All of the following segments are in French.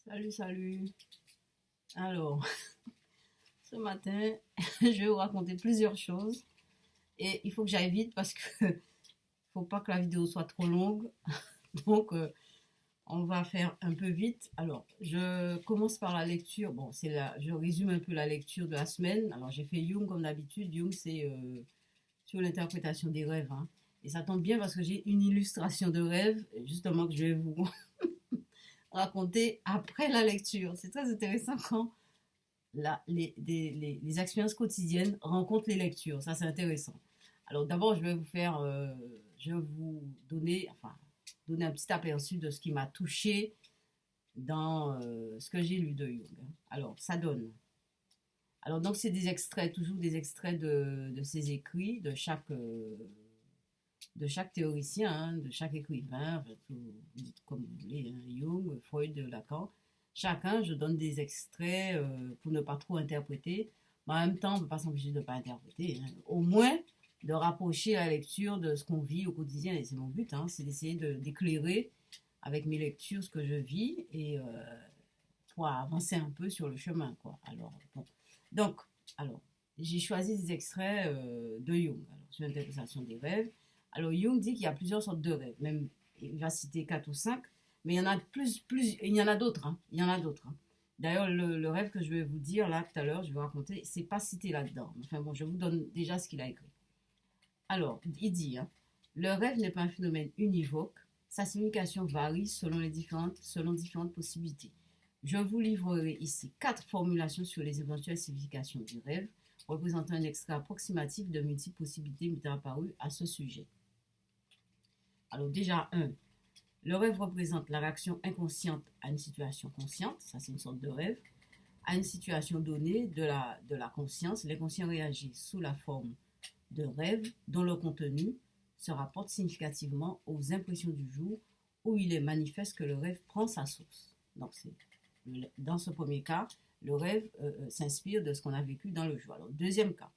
Salut, salut. Alors, ce matin, je vais vous raconter plusieurs choses et il faut que j'aille vite parce que faut pas que la vidéo soit trop longue. Donc, on va faire un peu vite. Alors, je commence par la lecture. Bon, je résume un peu la lecture de la semaine. Alors, j'ai fait Jung comme d'habitude. Jung, c'est sur l'interprétation des rêves, hein. Et ça tombe bien parce que j'ai une illustration de rêve, justement, que je vais vous raconter après la lecture. C'est très intéressant quand les expériences quotidiennes rencontrent les lectures. Ça, c'est intéressant. Alors, d'abord, je vais vous donner, enfin, donner un petit aperçu de ce qui m'a touché dans ce que j'ai lu de Jung. Alors, ça donne. Alors, donc, c'est des extraits, toujours des extraits de ses écrits, de chaque théoricien, hein, de chaque écrivain, enfin, vous dites comme vous voulez, hein, Jung, Freud, Lacan. Chacun, je donne des extraits pour ne pas trop interpréter, mais en même temps, on ne peut pas s'empêcher de ne pas interpréter, hein. Au moins, de rapprocher la lecture de ce qu'on vit au quotidien, et c'est mon but, hein, c'est d'essayer d'éclairer avec mes lectures ce que je vis et pour avancer un peu sur le chemin, quoi. Alors, bon. Donc, alors, j'ai choisi des extraits de Jung, alors, sur l'interprétation des rêves. Alors, Jung dit qu'il y a plusieurs sortes de rêves, même il va citer 4 ou 5, mais il y en a il y en a d'autres, hein, il y en a d'autres, hein. D'ailleurs, le rêve que je vais vous dire là tout à l'heure, je vais vous raconter, c'est pas cité là-dedans. Enfin bon, je vous donne déjà ce qu'il a écrit. Alors, il dit, hein, le rêve n'est pas un phénomène univoque, sa signification varie selon différentes possibilités. Je vous livrerai ici 4 formulations sur les éventuelles significations du rêve, représentant un extrait approximatif de multiples possibilités m'étant apparues à ce sujet. Alors déjà, le rêve représente la réaction inconsciente à une situation consciente, ça c'est une sorte de rêve. À une situation donnée de la conscience, l'inconscient réagit sous la forme de rêve dont le contenu se rapporte significativement aux impressions du jour où il est manifeste que le rêve prend sa source. Donc dans ce premier cas, le rêve s'inspire de ce qu'on a vécu dans le jour. Alors deuxième cas,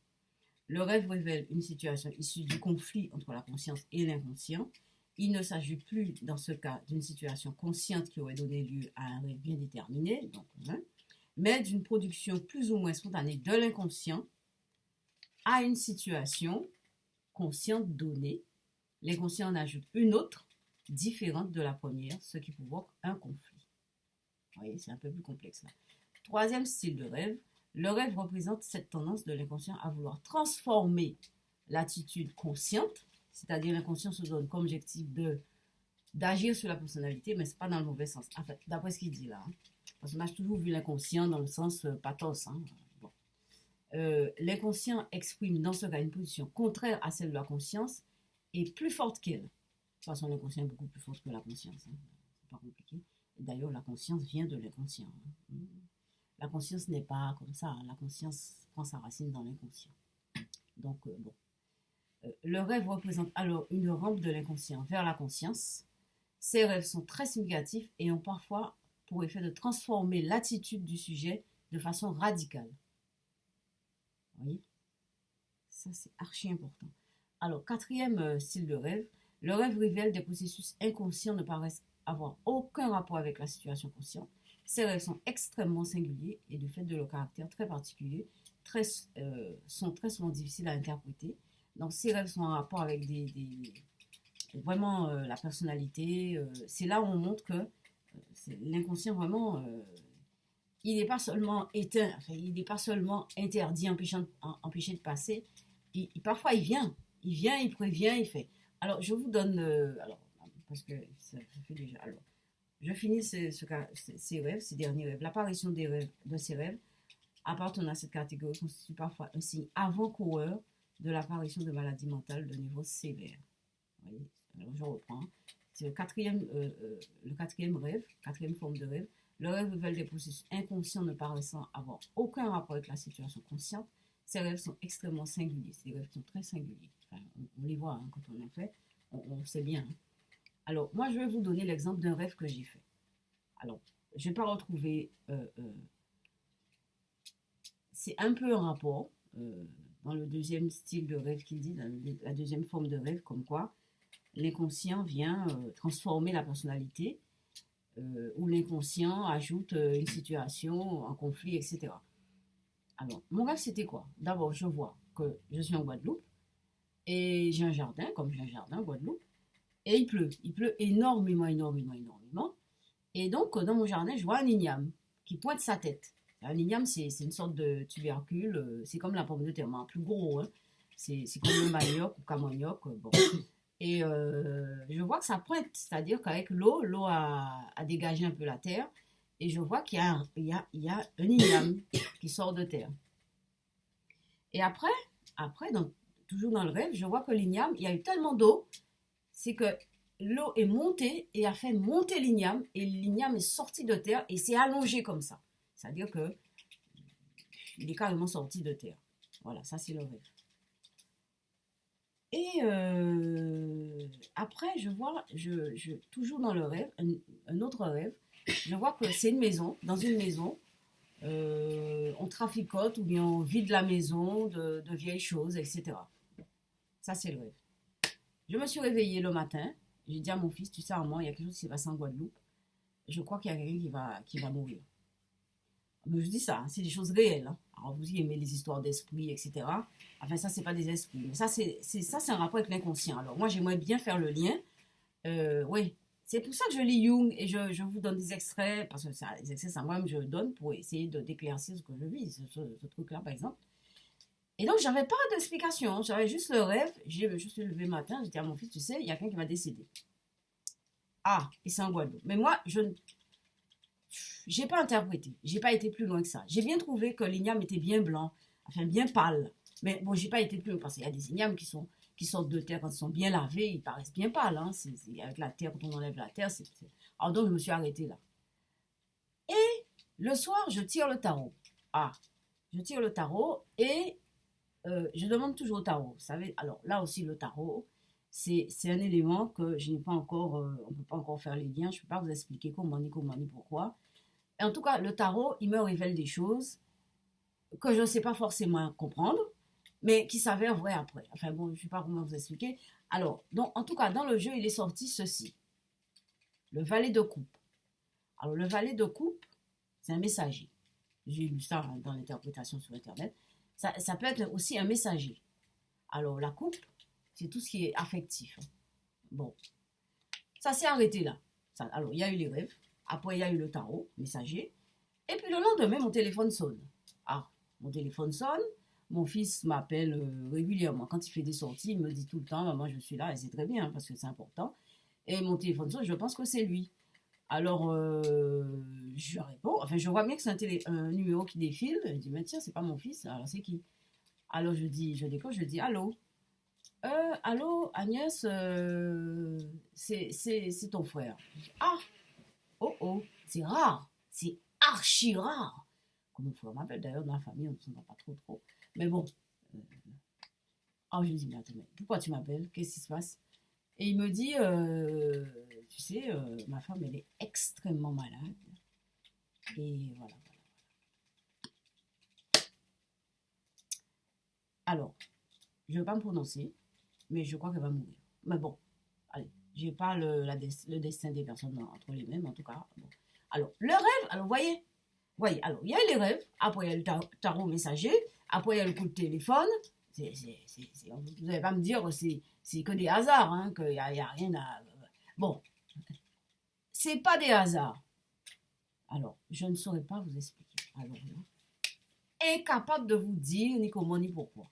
le rêve révèle une situation issue du conflit entre la conscience et l'inconscient. Il ne s'agit plus, dans ce cas, d'une situation consciente qui aurait donné lieu à un rêve bien déterminé, donc, hein, mais d'une production plus ou moins spontanée de l'inconscient à une situation consciente donnée. L'inconscient en ajoute une autre, différente de la première, ce qui provoque un conflit. Vous voyez, c'est un peu plus complexe là. Troisième style de rêve, le rêve représente cette tendance de l'inconscient à vouloir transformer l'attitude consciente, c'est-à-dire l'inconscient se donne comme objectif d'agir sur la personnalité, mais ce n'est pas dans le mauvais sens. En fait, d'après ce qu'il dit là, hein, parce qu'on a toujours vu l'inconscient dans le sens pathos. Hein, bon. L'inconscient exprime dans ce cas une position contraire à celle de la conscience et plus forte qu'elle. De toute façon, l'inconscient est beaucoup plus fort que la conscience. Hein. C'est pas compliqué. D'ailleurs, la conscience vient de l'inconscient, hein. La conscience n'est pas comme ça, hein. La conscience prend sa racine dans l'inconscient. Donc, bon. Le rêve représente alors une rampe de l'inconscient vers la conscience. Ces rêves sont très significatifs et ont parfois pour effet de transformer l'attitude du sujet de façon radicale. Vous voyez? Ça, c'est archi important. Alors, quatrième style de rêve, le rêve révèle des processus inconscients ne paraissent avoir aucun rapport avec la situation consciente. Ces rêves sont extrêmement singuliers et du fait de leur caractère très particulier, sont très souvent difficiles à interpréter. Donc, ces rêves sont en rapport avec vraiment la personnalité. C'est là où on montre que l'inconscient vraiment, il n'est pas seulement éteint, enfin, il n'est pas seulement interdit, empêché de passer. Parfois, il prévient, il fait. Alors, je vous donne, alors, parce que ça fait déjà. Alors, je finis ces rêves, ces derniers rêves. L'apparition de ces rêves appartenant à cette catégorie constitue parfois un signe avant-coureur de l'apparition de maladies mentales de niveau sévère. Vous voyez? Alors, je reprends. C'est le quatrième rêve, quatrième forme de rêve. Le rêve révèle des processus inconscients ne paraissant avoir aucun rapport avec la situation consciente. Ces rêves sont extrêmement singuliers. Ces rêves sont très singuliers. Enfin, on les voit, hein, quand on en fait. On sait bien, hein. Alors, moi, je vais vous donner l'exemple d'un rêve que j'ai fait. Alors, je ne vais pas retrouver... c'est un peu un rapport dans le deuxième style de rêve qu'il dit, dans la deuxième forme de rêve, comme quoi l'inconscient vient transformer la personnalité où l'inconscient ajoute une situation, un conflit, etc. Alors, mon rêve, c'était quoi? D'abord, je vois que je suis en Guadeloupe et j'ai un jardin, comme j'ai un jardin en Guadeloupe, et il pleut énormément, énormément, énormément. Et donc, dans mon jardin, je vois un igname qui pointe sa tête. Un igname, c'est une sorte de tubercule, c'est comme la pomme de terre, mais en plus gros, hein. C'est comme le manioc ou camognoc. Bon. Et je vois que ça pointe, c'est-à-dire qu'avec l'eau, l'eau a dégagé un peu la terre, et je vois qu'il y a il y a un igname qui sort de terre. Et après toujours dans le rêve, je vois que l'igname, il y a eu tellement d'eau, c'est que l'eau est montée et a fait monter l'igname, et l'igname est sorti de terre et s'est allongé comme ça. C'est-à-dire que il est carrément sorti de terre. Voilà, ça c'est le rêve. Et après, je vois, toujours dans le rêve, un autre rêve, je vois que c'est une maison, dans une maison, on traficote ou bien on vide la maison de vieilles choses, etc. Ça, c'est le rêve. Je me suis réveillée le matin, j'ai dit à mon fils, tu sais, à moi, il y a quelque chose qui s'est passé en Guadeloupe, je crois qu'il y a quelqu'un qui va mourir. Mais je dis ça, hein, c'est des choses réelles, hein. Alors vous aimez les histoires d'esprit, etc. Enfin, ça, c'est pas des esprits. Mais ça, c'est un rapport avec l'inconscient. Alors moi, j'aimerais bien faire le lien. Oui, c'est pour ça que je lis Jung et je vous donne des extraits, parce que ça, les extraits, ça moi-même, je donne pour essayer d'éclaircir ce que je vis, ce truc-là, par exemple. Et donc, j'avais pas d'explication. J'avais juste le rêve. Je suis levée le matin, j'ai dit à mon fils, tu sais, il y a quelqu'un qui va décéder. Ah, et c'est en Guadeloupe. Mais moi, je j'ai pas interprété. J'ai pas été plus loin que ça. J'ai bien trouvé que l'igname était bien blanc, enfin bien pâle. Mais bon, j'ai pas été plus loin parce qu'il y a des ignames qui sortent de terre quand ils sont bien lavés, ils paraissent bien pâles, hein. Avec la terre, quand on enlève la terre, Alors donc, je me suis arrêtée là. Et le soir, je tire le tarot. Ah, je tire le tarot et je demande toujours au tarot. Vous savez, alors là aussi, le tarot, c'est un élément que je n'ai pas encore, on ne peut pas encore faire les liens. Je ne peux pas vous expliquer comment ni pourquoi. Et en tout cas, le tarot, il me révèle des choses que je ne sais pas forcément comprendre, mais qui s'avèrent vraies après. Enfin bon, je ne sais pas comment vous expliquer. Alors, donc, en tout cas, dans le jeu, il est sorti ceci. Le valet de coupe. Alors, le valet de coupe, c'est un messager. J'ai lu ça dans l'interprétation sur Internet. Ça peut être aussi un messager. Alors, la coupe, c'est tout ce qui est affectif. Bon, ça s'est arrêté là. Alors, il y a eu les rêves. Après, il y a eu le tarot, messager. Et puis, le lendemain, mon téléphone sonne. Ah, mon téléphone sonne. Mon fils m'appelle régulièrement. Quand il fait des sorties, il me dit tout le temps, maman, je suis là. Et c'est très bien, parce que c'est important. Et mon téléphone sonne, je pense que c'est lui. Alors, je réponds. Enfin, je vois bien que c'est un numéro qui défile. Je dis, mais tiens, c'est pas mon fils. Alors, c'est qui? Alors, je décroche, je dis, allô? Allô, Agnès, c'est ton frère. Ah, oh, oh, c'est rare. C'est archi rare. Comme mon frère m'appelle, d'ailleurs, dans la famille, on ne s'entend pas trop, trop. Mais bon. Euh, je lui dis, mais attends, mais pourquoi tu m'appelles? Qu'est-ce qui se passe? Et il me dit, tu sais, ma femme, elle est extrêmement malade. Et voilà. Alors, je ne vais pas me prononcer, mais je crois qu'elle va mourir. Mais bon, allez, je n'ai pas le destin des personnes entre les mêmes, en tout cas. Bon. Alors, le rêve, alors voyez, alors, il y a les rêves, après il y a le tarot messager, après il y a le coup de téléphone. Vous n'allez pas me dire que c'est que des hasards, hein, qu'il n'y a rien à... Bon, c'est pas des hasards. Alors, je ne saurais pas vous expliquer. Alors là, incapable de vous dire ni comment ni pourquoi.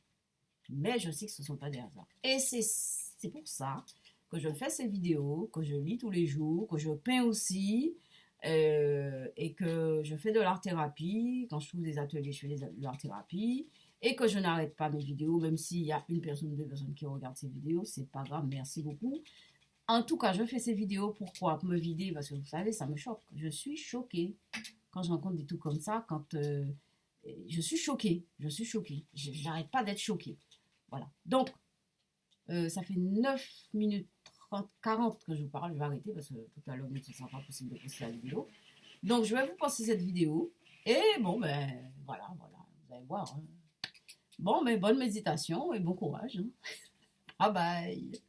Mais je sais que ce ne sont pas des hasards. Et c'est pour ça que je fais ces vidéos, que je lis tous les jours, que je peins aussi, et que je fais de l'art-thérapie. Quand je trouve des ateliers, je fais de l'art-thérapie. Et que je n'arrête pas mes vidéos, même s'il y a une personne ou deux personnes qui regardent ces vidéos, c'est pas grave, merci beaucoup. En tout cas, je fais ces vidéos, pourquoi? Pour me vider, parce que vous savez, ça me choque. Je suis choquée quand je rencontre des trucs comme ça, je suis choquée, j'arrête pas d'être choquée. Voilà. Donc, ça fait 9 minutes 30, 40 que je vous parle. Je vais arrêter parce que tout à l'heure, ce ne sera pas possible de poster la vidéo. Donc, je vais vous passer cette vidéo. Et bon, ben, voilà. Vous allez voir. Hein. Bon, mais bonne méditation et bon courage. Hein. Bye bye.